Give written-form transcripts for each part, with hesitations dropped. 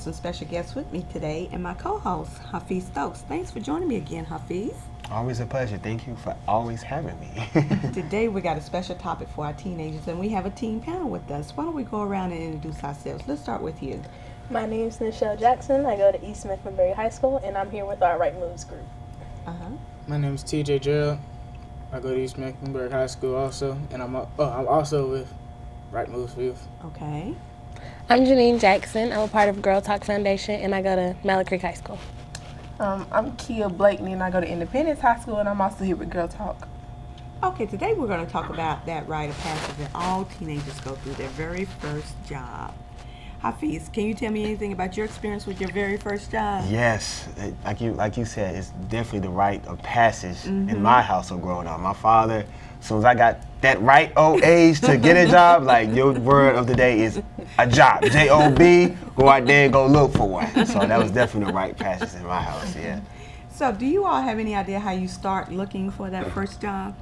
some special guests with me today and my co-host, Hafiz Stokes. Thanks for joining me again, Hafiz. Always a pleasure. Thank you for always having me. Today we got a special topic for our teenagers and we have a teen panel with us. Why don't we go around and introduce ourselves? Let's start with you. My name is Nichelle Jackson. I go to East Mecklenburg High School, and I'm here with our Right Moves group. My name is TJ Gerald. I go to East Mecklenburg High School also, and I'm also with Right Moves Youth. Okay. I'm Janine Jackson. I'm a part of Girl Talk Foundation, and I go to Mallard Creek High School. I'm Kia Blakeney, and I go to Independence High School, and I'm also here with Girl Talk. Okay, today we're going to talk about that rite of passage that all teenagers go through, their very first job. Hafiz, can you tell me anything about your experience with your very first job? Yes, like you said, it's definitely the rite of passage in my household growing up. My father, as soon as I got that right old age to get a job, like your word of the day is a job. J-O-B, go out there and go look for one. So that was definitely the right passage in my house, yeah. So do you all have any idea how you start looking for that first job?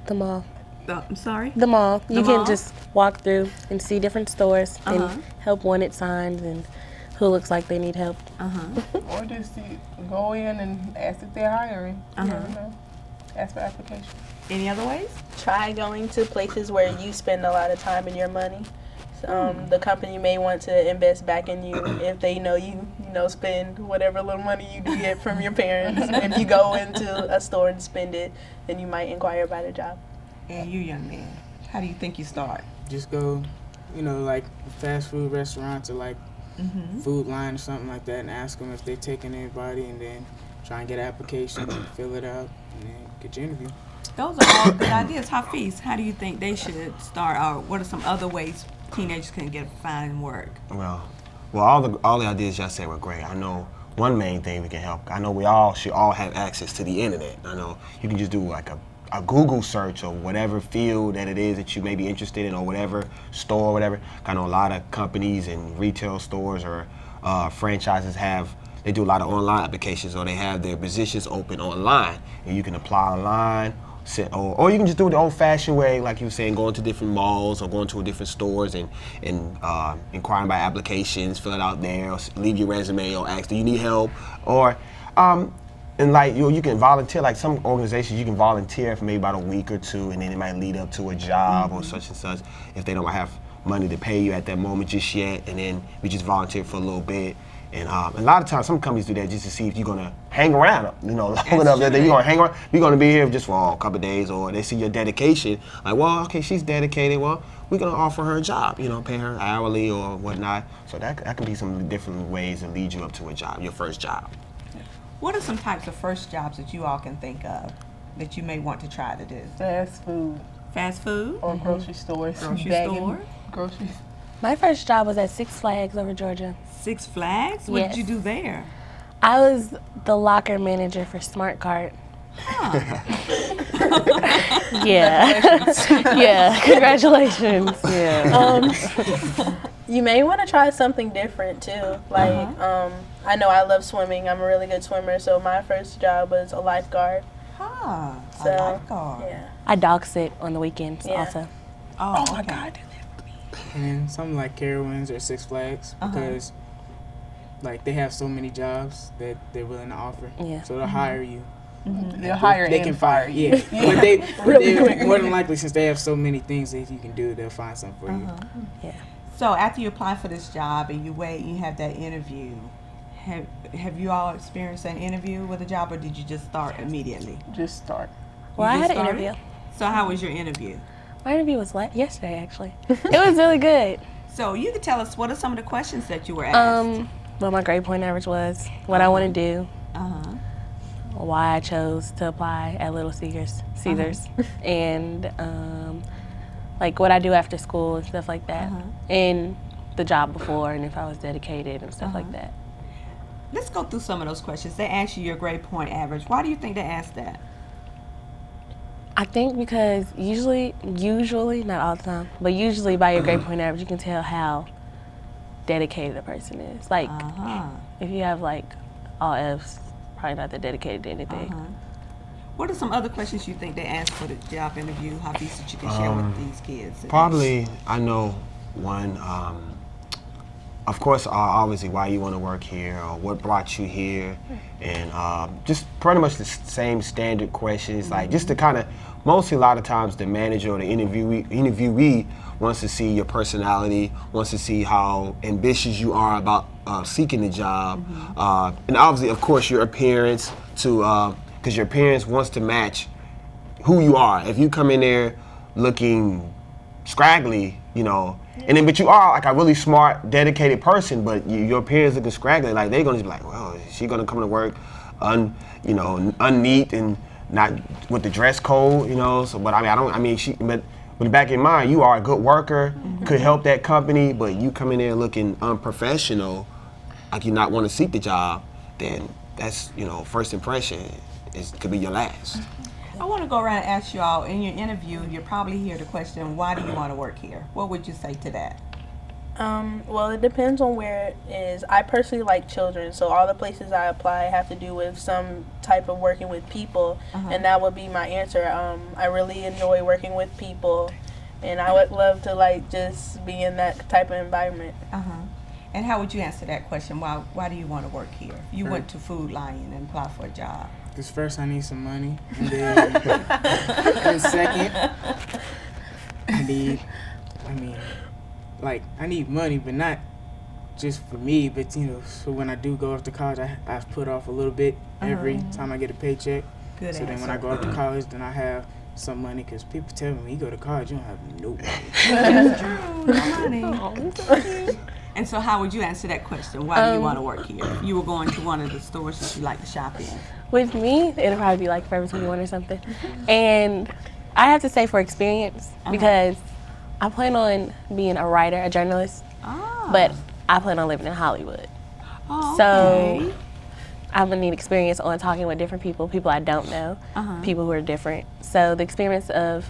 The mall. I'm sorry? The mall. You mall? can just walk through and see different stores and help wanted signs and who looks like they need help. Or just go in and ask if they're hiring. You never know. Ask for application. Any other ways? Try going to places where you spend a lot of time and your money. The company may want to invest back in you if they know you spend whatever little money you do get from your parents. If you go into a store and spend it, then you might inquire about a job. And you, young man, how do you think you start? Just go, like fast food restaurants or like Food Line or something like that, and ask them if they're taking anybody, and then try and get an application, fill it out, and then get your interview. Those are all good ideas. Hafiz, how do you think they should start, or what are some other ways teenagers can find work? Well, all the ideas y'all said were great. I know one main thing we can help. I know we all should have access to the internet. I know you can just do like a Google search or whatever field that it is that you may be interested in, or whatever store or whatever. I know a lot of companies and retail stores or franchises they do a lot of online applications, or they have their positions open online, and you can apply online. Or you can just do it the old-fashioned way, like you were saying, going to different malls or going to different stores and inquiring by applications, fill it out there, or leave your resume, or ask, do you need help? Or and like you can volunteer. Like some organizations, you can volunteer for maybe about a week or two, and then it might lead up to a job or such and such. If they don't have money to pay you at that moment just yet, and then we just volunteer for a little bit. And a lot of times, some companies do that just to see if you're gonna hang around, long enough that you're gonna hang around. You're gonna be here just for a couple of days, or they see your dedication. Like, well, okay, she's dedicated. Well, we're gonna offer her a job. Pay her hourly or whatnot. So that can be some different ways to lead you up to a job, your first job. What are some types of first jobs that you all can think of that you may want to try to do? Fast food. Fast food? Or grocery stores. Grocery Bagging store? Groceries. My first job was at Six Flags over Georgia. Six Flags? What Yes. did you do there? I was the locker manager for Smart Cart. Yeah. Yeah, congratulations. Yeah. You may want to try something different too. Like, I know I love swimming. I'm a really good swimmer, so my first job was a lifeguard. A So, lifeguard. Yeah. I dog sit on the weekends Yeah. also. Oh, my okay. God. And then something like Carowinds or Six Flags, because like they have so many jobs that they're willing to offer. Yeah. So they'll hire you. They'll hire They and can fire you. Yeah. But they more than likely, since they have so many things that you can do, they'll find something for you. Yeah. So after you apply for this job and you wait and you have that interview, have you all experienced an interview with a job, or did you just start immediately? Just start. Well, I You had just an started? interview. So how was your interview? My interview was yesterday, actually. It was really good. So you could tell us, what are some of the questions that you were asked? What my grade point average was, what I want to do, why I chose to apply at Little Caesars, and like what I do after school and stuff like that, and the job before, and if I was dedicated and stuff like that. Let's go through some of those questions. They asked you your grade point average. Why do you think they asked that? I think because usually, not all the time, but usually by your grade point average, you can tell how dedicated a person is. Like, if you have like all F's, probably not that dedicated to anything. What are some other questions you think they asked for the job interview, hobbies that you can share with these kids? Probably, I know one, of course, obviously why you want to work here or what brought you here, and just pretty much the same standard questions, like just to kind of, mostly a lot of times the manager or the interviewee wants to see your personality, wants to see how ambitious you are about seeking the job, and obviously, of course, your appearance because your appearance wants to match who you are. If you come in there looking scraggly, you know, and then but you are like a really smart, dedicated person, but your appearance looking scraggly, like they're gonna be like, well, is she gonna come to work unneat and not with the dress code, you know? So, but but back in mind, you are a good worker, could help that company, but you come in there looking unprofessional, like you not want to seek the job, then that's, you know, first impression could be your last. I want to go around and ask you all, in your interview, you're probably hear the question, why do you want to work here? What would you say to that? Well, it depends on where it is. I personally like children, so all the places I apply have to do with some type of working with people, and that would be my answer. I really enjoy working with people, and I would love to like just be in that type of environment. And how would you answer that question? Why do you want to work here? You went to Food Lion and applied for a job. Because first I need some money, and then and second, I need money, but not just for me, but you know, so when I do go off to college, I put off a little bit every time I get a paycheck. Good so answer. then when I go off to college, then I have some money, because people tell me when you go to college, you don't have no money. That's true, no money. And so how would you answer that question? Why do you want to work here? If you were going to one of the stores that you like to shop in. With me, it'll probably be like Forever 21 or something. And I have to say for experience, because I plan on being a writer, a journalist, but I plan on living in Hollywood. So I'm gonna need experience on talking with different people I don't know, people who are different. So the experience of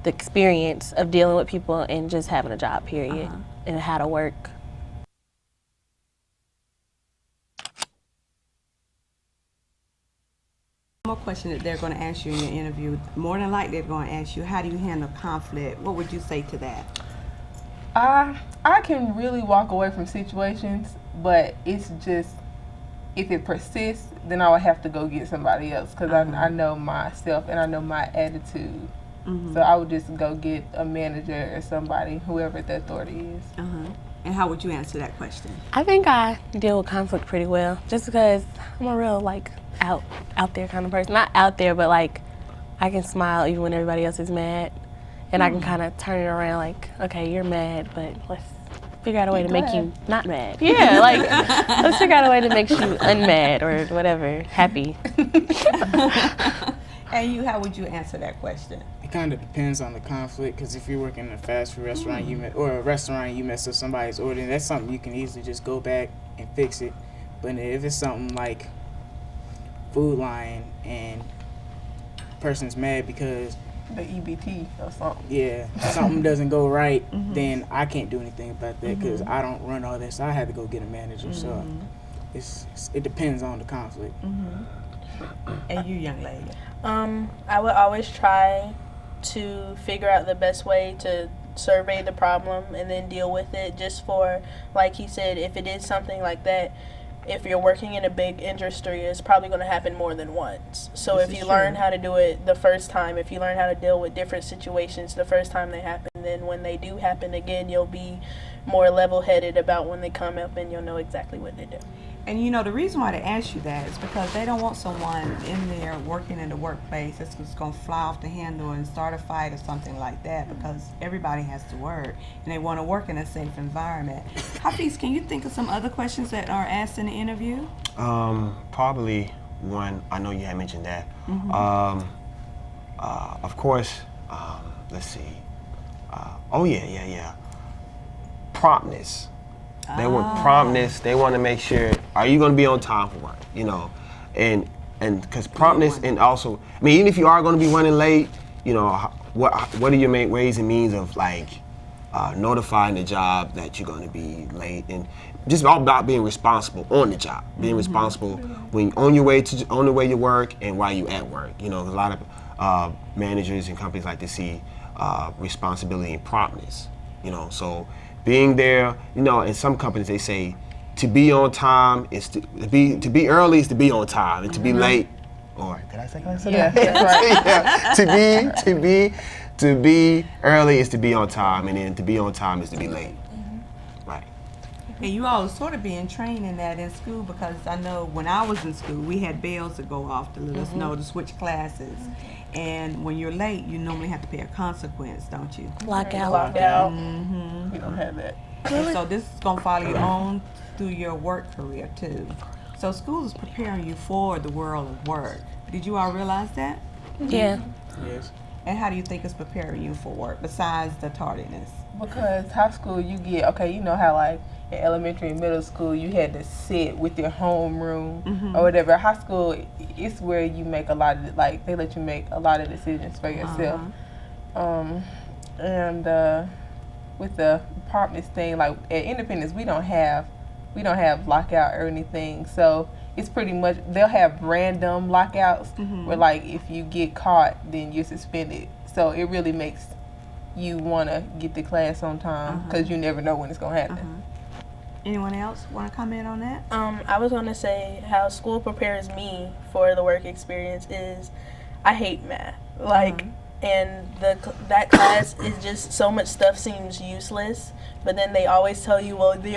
dealing with people and just having a job, period, and how to work. One more question that they're going to ask you in your interview. More than likely, they're going to ask you, how do you handle conflict? What would you say to that? I can really walk away from situations, but it's just, if it persists, then I would have to go get somebody else, because I know myself and I know my attitude. So I would just go get a manager or somebody, whoever the authority is. And how would you answer that question? I think I deal with conflict pretty well, just because I'm a real like out there kind of person. Not out there, but like I can smile even when everybody else is mad, and I can kind of turn it around like, okay, you're mad, but let's figure out a way to make you not mad. Yeah, like let's figure out a way to make you unmad or whatever, happy. And you, how would you answer that question? It kind of depends on the conflict, because if you're working in a fast food restaurant, or a restaurant, you mess up somebody's order, that's something you can easily just go back and fix it. But if it's something like Food Lion and person's mad because The EBT or something. Yeah, something doesn't go right, then I can't do anything about that, because I don't run all this. I had to go get a manager, so it depends on the conflict. And you, young lady? I would always try to figure out the best way to survey the problem and then deal with it, just for, like he said, if it is something like that, if you're working in a big industry, it's probably going to happen more than once. So if you learn how to do it the first time, if you learn how to deal with different situations the first time they happen, then when they do happen again, you'll be more level-headed about when they come up, and you'll know exactly what to do. And you know, the reason why they ask you that is because they don't want someone in there working in the workplace that's just going to fly off the handle and start a fight or something like that, because everybody has to work and they want to work in a safe environment. Hafiz, can you think of some other questions that are asked in the interview? Probably one, I know you had mentioned that. Of course, let's see. Promptness. They want promptness. They want to make sure, are you going to be on time for work? You know, and because promptness, and also, I mean, even if you are going to be running late, you know, what are your main ways and means of like notifying the job that you're going to be late, and just all about being responsible on the job, being responsible when on the way to work and while you at work. You know, a lot of managers and companies like to see responsibility and promptness. You know, so being there. You know, in some companies they say to be on time is to be early is to be on time, and to be late, or did I say that? Yeah, that's right. Yeah, to be early is to be on time, and then to be on time is to be late. Right. And you all are sort of being trained in that in school, because I know when I was in school, we had bells that go off to let us know to switch classes. And when you're late, you normally have to pay a consequence, don't you? Lockout. Lockout. We don't have that. And so this is gonna follow you on through your work career too. So school is preparing you for the world of work. Did you all realize that? Yeah. Yes. And how do you think it's preparing you for work besides the tardiness? Because high school, you get, okay, you know how like in elementary and middle school, you had to sit with your homeroom or whatever. High school, it's where you make a lot of, like, they let you make a lot of decisions for yourself. And with the apartments thing, like at Independence, we don't have lockout or anything. So it's pretty much, they'll have random lockouts where like if you get caught, then you're suspended. So it really makes you want to get to class on time because you never know when it's going to happen. Anyone else want to comment on that? I was gonna say how school prepares me for the work experience is I hate math. Like, and that class is just so much stuff seems useless. But then they always tell you, well, we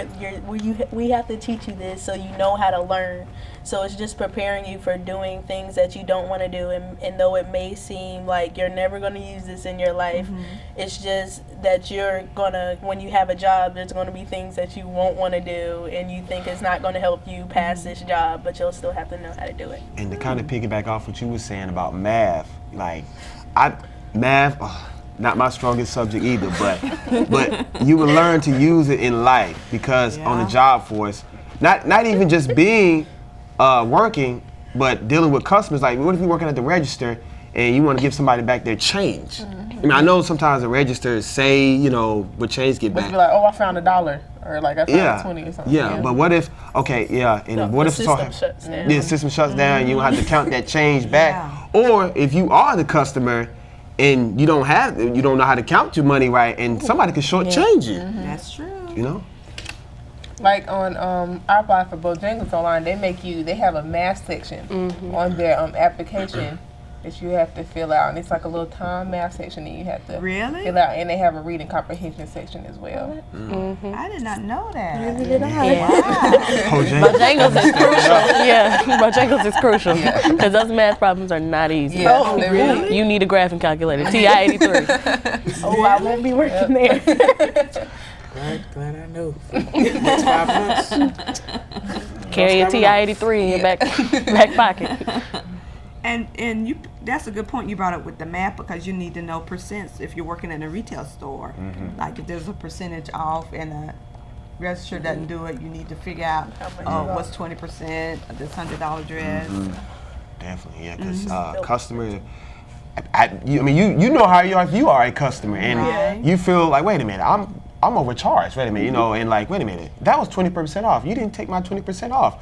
have to teach you this so you know how to learn. So it's just preparing you for doing things that you don't want to do. And though it may seem like you're never going to use this in your life, it's just that you're going to, when you have a job, there's going to be things that you won't want to do and you think it's not going to help you pass this job, but you'll still have to know how to do it. And to kind of piggyback off what you were saying about math, like math. Not my strongest subject either, but you will learn to use it in life, because on the job force, not even just being working, but dealing with customers. Like, what if you're working at the register and you want to give somebody back their change? I mean, I know sometimes the registers say, you know, what change get But back. you be like, oh, I found $1, or like I found 20 or something. Yeah, but what if, and what the if system shuts down. the system shuts down, you have to count that change back. Or if you are the customer and you don't know how to count your money right, and somebody could shortchange you. That's true. You know? Like on, I applied for Bojangles Online, they have a math section on their application that you have to fill out, and it's like a little time math section that you have to fill out, and they have a reading comprehension section as well. I did not know that. Neither did I. Yeah. Bojangles is crucial. Yeah, Bojangles is crucial because those math problems are not easy. Yeah. Oh, really? You need a graphing calculator, TI-83. Oh, I won't be working there. Glad I know. Next 5 months. Carry a TI-83 in your back pocket. And you, that's a good point you brought up with the math, because you need to know percents if you're working in a retail store. Like if there's a percentage off and a register doesn't do it, you need to figure out what's 20% of this $100 dress. Definitely, yeah, because customers, you know how you are if you are a customer, and you feel like, wait a minute, I'm overcharged. Wait a minute, you know, and like, wait a minute, that was 20% off. You didn't take my 20% off.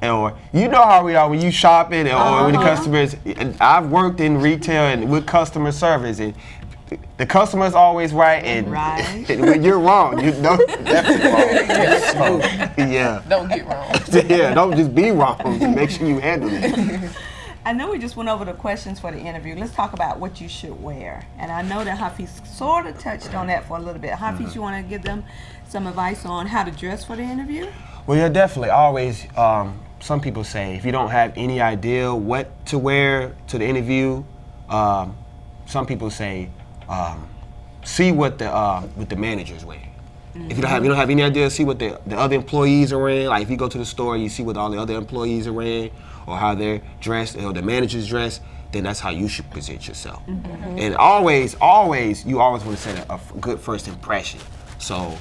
Or you know how we are when you shopping, or when the customers. And I've worked in retail and with customer service, and the customer's always right, and when you're wrong, you know definitely wrong. Yeah. Don't get wrong. Yeah, don't just be wrong. Make sure you handle it. I know we just went over the questions for the interview. Let's talk about what you should wear. And I know that Hafiz sort of touched on that for a little bit. Hafiz, you want to give them some advice on how to dress for the interview? Well, yeah, definitely. Always, some people say if you don't have any idea what to wear to the interview, some people say see what the managers wear. If you don't have any idea, see what the other employees are wearing. Like if you go to the store, you see what all the other employees are wearing, or how they're dressed, or the managers dressed. Then that's how you should present yourself. And always, you always want to set a good first impression. So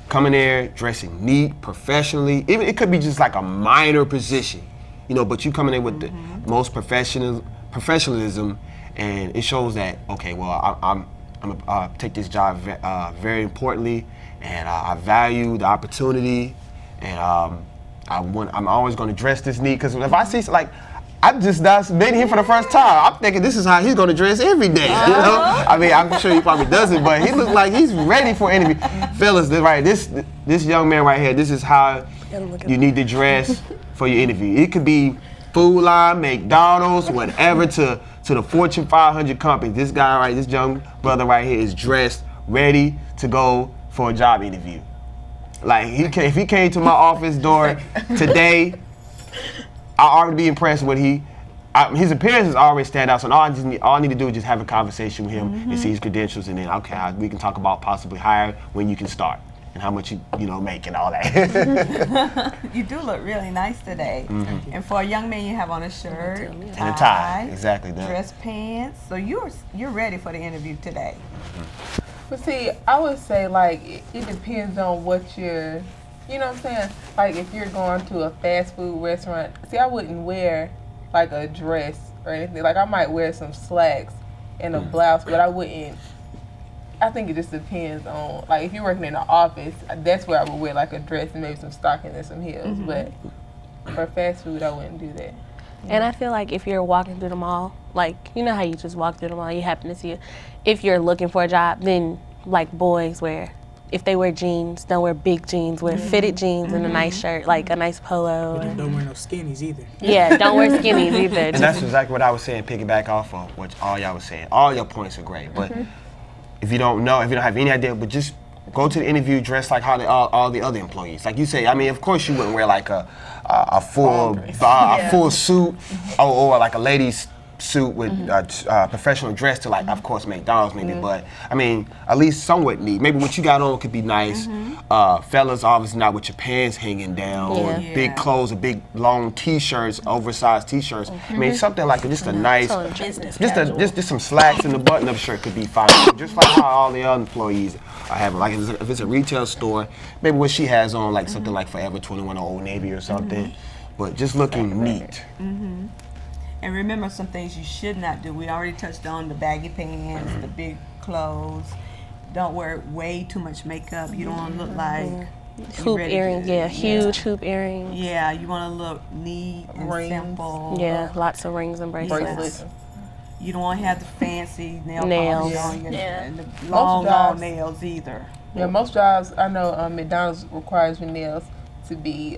coming there, dressing neat, professionally. Even it could be just like a minor position, you know, but you coming in with the most professionalism, and it shows that, okay, well, I'm gonna take this job very importantly, and I value the opportunity, and I'm always going to dress this neat, because if I see, like, I've just not been here for the first time. I'm thinking this is how he's gonna dress every day. You know? I mean, I'm sure he probably doesn't, but he looks like he's ready for an interview. Fellas, this young man right here, this is how you need to dress for your interview. It could be Food Line, McDonald's, whatever, to the Fortune 500 company. This guy this young brother right here is dressed, ready to go for a job interview. Like if he came to my office door today, I already be impressed with his appearance is already stand out. So all I need to do is just have a conversation with him and see his credentials, and then we can talk about possibly hire when you can start and how much you make and all that. You do look really nice today. And for a young man, you have on a shirt, And a tie, exactly that. dress pants. So you're ready for the interview today. But see, I would say like it depends on what you're, you know what I'm saying? Like if you're going to a fast food restaurant, see, I wouldn't wear like a dress or anything. Like I might wear some slacks and a blouse, but I wouldn't. I think it just depends on, like if you're working in an office, that's where I would wear like a dress and maybe some stockings and some heels. But for fast food, I wouldn't do that. And I feel like if you're walking through the mall, like, you know how you just walk through the mall, you happen to see it. If you're looking for a job, then like boys if they wear jeans, don't wear big jeans, wear fitted jeans and a nice shirt, like a nice polo. Don't wear no skinnies either. Yeah, don't wear skinnies either. And that's exactly what I was saying, piggyback off of what all y'all was saying. All your points are great, but if you don't have any idea, but just go to the interview dressed like how all the other employees. Like you say, I mean, of course you wouldn't wear like a full suit or like a lady's suit with professional dress to like, of course, McDonald's maybe, but I mean, at least somewhat neat. Maybe what you got on could be nice. Fellas, obviously not with your pants hanging down or big clothes or big long t-shirts, oversized t-shirts. I mean, something like just a nice, just some slacks in the button-up shirt could be fine. Just like how all the other employees are having. Like if it's a retail store, maybe what she has on, like something like Forever 21 or Old Navy or something, but just looking neat. And remember some things you should not do. We already touched on the baggy pants, the big clothes. Don't wear way too much makeup. You don't want to look like Hoop earrings, huge hoop earrings. Yeah, you want to look neat and simple. Yeah, lots of rings and bracelets. You don't want to have the fancy nails. On your, and the long nails either. Yeah, most jobs, I know McDonald's requires your nails to be,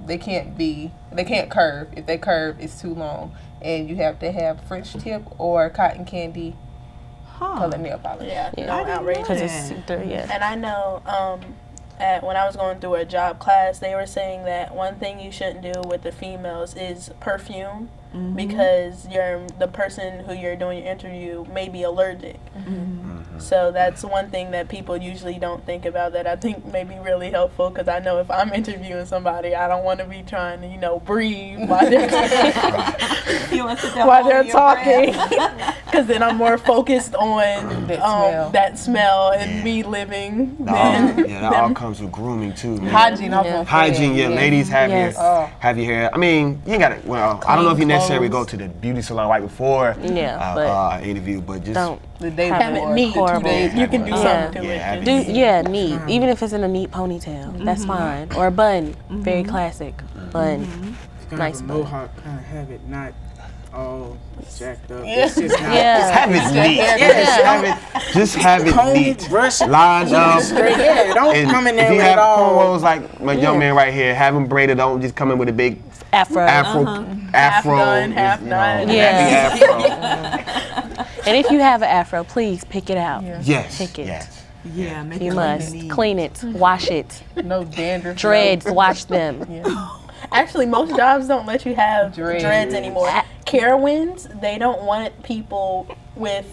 they can't curve. If they curve, it's too long. And you have to have French tip or cotton candy colored nail polish. Yeah, no outrageous. Because it's see-through, And I know when I was going through a job class, they were saying that one thing you shouldn't do with the females is perfume, because the person who you're doing your interview may be allergic. So that's one thing that people usually don't think about that I think may be really helpful, because I know if I'm interviewing somebody, I don't want to be trying to, breathe while they're, talking, because then I'm more focused on that smell and me living. That all comes with grooming too. Man. Hygiene, ladies have your hair. I mean, you ain't got to. Well, I don't know if you necessarily go to the beauty salon right before interview, but just don't. The day have it neat. 2 days. You can do something to it. Neat. Even if it's in a neat ponytail, that's fine. Or a bun, very classic bun. Nice bun. Mohawk, kind of have it not all jacked up. It's just not. Just have it neat. Just have it neat. Brush it. Lined up. Don't come in there if you with have all cornrows like my young man right here, have them braided. Don't just come in with a big Afro. Half done, half not. And if you have an afro, please pick it out. Yes. Pick it. Yes. Yeah, make You it must neat. clean it, wash it, No dandruff. dreads, wash them. Actually, most jobs don't let you have dreads anymore. Carowinds, they don't want people with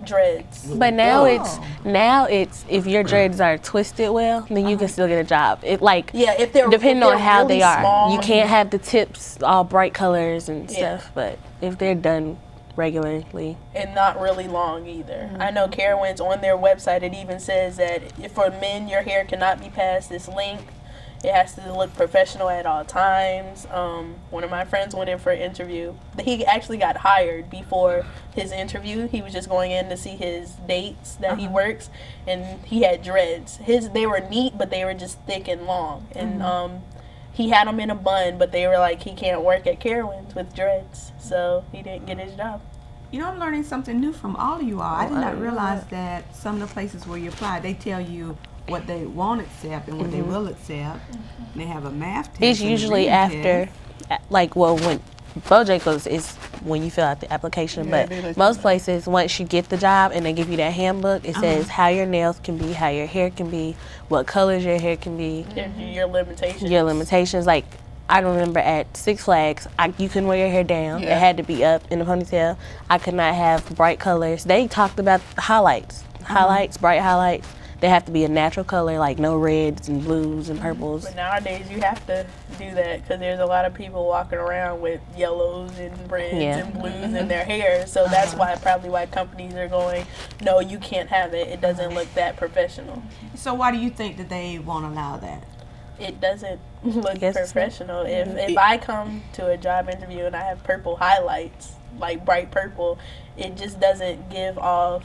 dreads. But now it's if your dreads are twisted well, then you can still get a job. If they're depending on how really they are. small, You can't have the tips all bright colors and stuff, but if they're done regularly. And not really long either. I know Carowinds, on their website, it even says that if for men, your hair cannot be past this length. It has to look professional at all times. One of my friends went in for an interview. He actually got hired before his interview. He was just going in to see his dates that he works, and he had dreads. They were neat, but they were just thick and long. And he had him in a bun, but they were like, he can't work at Carowinds with dreads, so he didn't get his job. You know, I'm learning something new from all of you all. I did not realize that some of the places where you apply, they tell you what they won't accept and what they will accept. And they have a math test. It's and a usually reading after, test. like, well, when Bojangles is when you fill out the application, Yeah, but they let you most know. places, once you get the job and they give you that handbook, it says how your nails can be, how your hair can be, what colors your hair can be, Your limitations. your limitations. Like, I remember at Six Flags, you couldn't wear your hair down. Yeah. It had to be up in a ponytail. I could not have bright colors. They talked about highlights, bright highlights. They have to be a natural color, like no reds and blues and purples. But nowadays you have to do that because there's a lot of people walking around with yellows and reds Yeah. and blues in their hair. So that's why companies are going, no, you can't have it. It doesn't look that professional. So why do you think that they won't allow that? It doesn't look guess it's not- professional. If I come to a job interview and I have purple highlights, like bright purple, it just doesn't give off.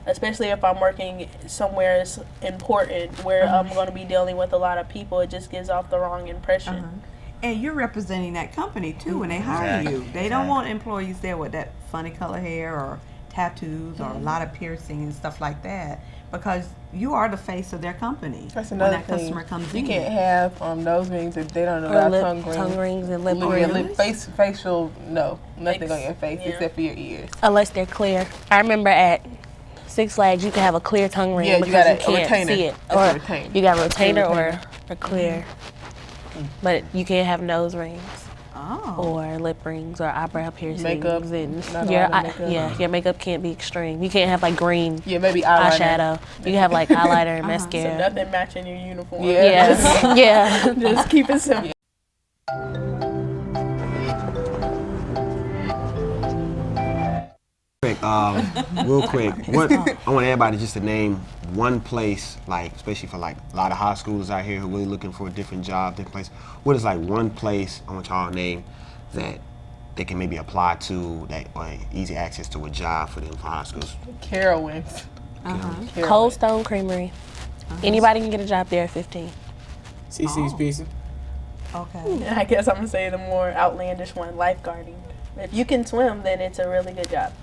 Especially if I'm working somewhere it's important where I'm going to be dealing with a lot of people, it just gives off the wrong impression. And you're representing that company too when they hire you. They don't want employees there with that funny color hair or tattoos or a lot of piercing and stuff like that, because you are the face of their company. That's when another that thing. customer comes You in. can't have nose rings if they don't know Or about tongue rings and lip Yeah, rings. facial, no, nothing Ex- on your face yeah. except for your ears. Unless they're clear. I remember at Six Flags, you can have a clear tongue ring Yeah, you because got you a can't retainer. see it. It's a Or retainer. you got a retainer retainer. or a clear. But you can't have nose rings Oh. or lip rings or eyebrow piercings. Makeup, And not your, all the makeup. your makeup can't be extreme. You can't have like green Yeah, maybe eyeliner. eyeshadow. You can have like highlighter and So mascara. nothing matching your uniform. Yeah. Yeah, yeah. Just keep it simple. Quick, real quick, what I want everybody just to name one place, like especially for like a lot of high schoolers out here who are really looking for a different job, different place. What is like one place I want y'all to name that they can maybe apply to, that or easy access to a job for them for high schools? Carowinds. Cold Stone Creamery. Anybody can get a job there at 15. CC's PC. Okay. I guess I'm going to say the more outlandish one, lifeguarding. If you can swim, then it's a really good job.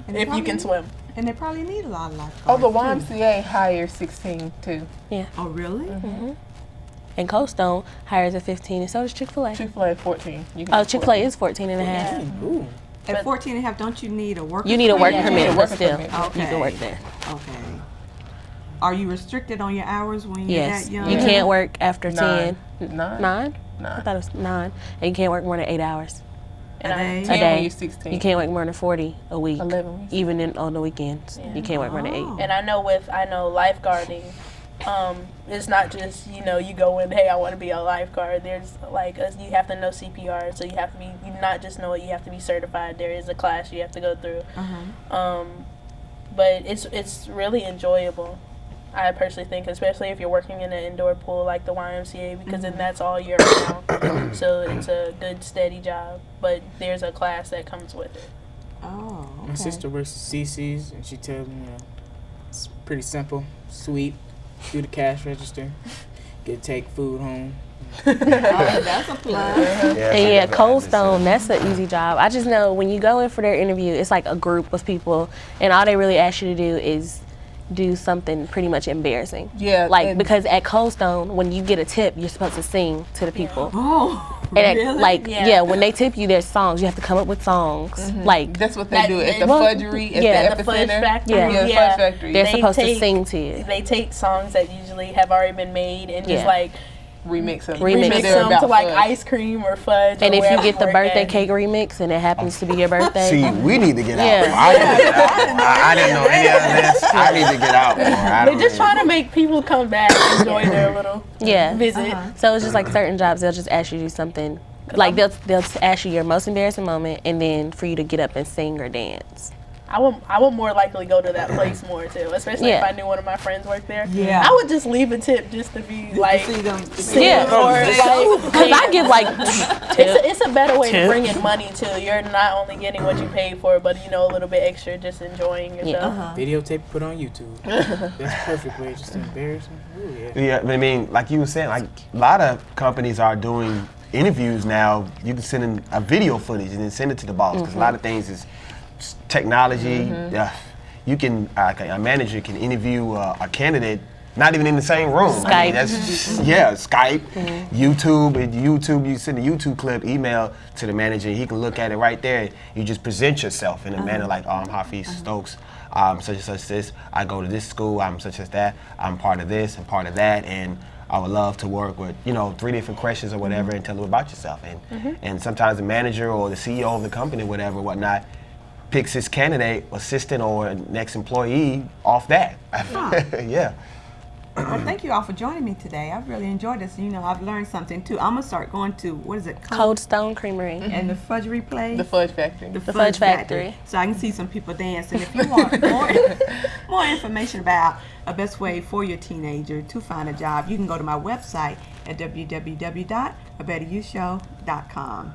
And they If you can probably- swim. And they probably need a lot of lifeguards. Oh, the too. YMCA hires 16 too. Oh, really? And Cold Stone hires at 15, and so does Chick-fil-A. Chick-fil-A 14. You can Oh, afford Chick-fil-A it. is 14 and a half. Ooh. At 14 and a half, don't you need a work? You need a work Yeah. permit, Yeah, but work still, permit. you Okay. can work there. Okay. Are you restricted on your hours when you're Yes, that young? you can't work after 9. 10. 9? 9? I 9. thought it was 9. And you can't work more than 8 hours And A day? a 10 day. when you're 16. You can't work more than 40 a week, 11 weeks. even on the weekends. You can't work more than 8. Oh. And I know lifeguarding, it's not just, you go in, hey, I want to be a lifeguard. There's you have to know CPR, so you have to be, you not just know it, you have to be certified. There is a class you have to go through. But it's really enjoyable. I personally think, especially if you're working in an indoor pool like the YMCA, because then that's all year round. So it's a good, steady job. But there's a class that comes with it. Oh, okay. My sister works at CC's, and she tells me, it's pretty simple. Sweep, do the cash register, take food home. Oh, that's a plus. And yeah, Cold Stone, that's an easy job. I just know when you go in for their interview, it's like a group of people, and all they really ask you to do is do something pretty much embarrassing. Yeah, Like, and- because at Cold Stone, when you get a tip, you're supposed to sing to the people. Oh, And at, really? like, Yeah. yeah, when they tip you, there's songs. You have to come up with songs. Like, That's what they That- do at the Well, fudgery, at yeah, the the Fudge epicenter. Factory. Yeah. Yeah, the Fudge Factory. they're they supposed to take- sing to you. They take songs that usually have already been made and just Yeah. remix them. Remix remix they're them about to like fudge. ice cream or fudge. And or if you wherever get the work birthday at. cake remix and it happens to be your birthday, See, we need to get out. Yeah. More. I didn't know any of this. I need to get out more. I They're don't just really- trying to make people come back and enjoy their little yeah. visit. So it's just like certain jobs, they'll just ask you to do something. Like they'll ask you your most embarrassing moment, and then for you to get up and sing or dance. I would more likely go to that place more too, especially if Yeah. I knew one of my friends worked there. Yeah. I would just leave a tip just to be like, See them. Yeah. or like, Because I give like it's a better way Tip. to bring in money too. You're not only getting what you paid for, but a little bit extra, just enjoying yourself. Videotape put on YouTube. That's a perfect way just to embarrass them. Ooh, yeah. Yeah, I mean, like you were saying, like a lot of companies are doing interviews now. You can send in a video footage and then send it to the boss because a lot of things is technology. You can a manager can interview a candidate not even in the same room. I mean, Skype. that's Skype, YouTube. You send a YouTube clip, email to the manager. He can look at it right there. You just present yourself in a manner like, I'm Hafiz Stokes. Such and such this. I go to this school. I'm such as that. I'm part of this and part of that, and I would love to work with 3 different questions or whatever and tell them about yourself. And sometimes the manager or the CEO of the company, whatever, whatnot, picks his candidate, assistant, or next employee off that. Yeah. Well, thank you all for joining me today. I've really enjoyed this. I've learned something too. I'm gonna start going to what is it? Cold Stone Creamery. And the Fudgery Place. The Fudge Factory. The Fudge Factory. So I can see some people dancing. If you want more information about a best way for your teenager to find a job, you can go to my website at www.abetteryourshow.com.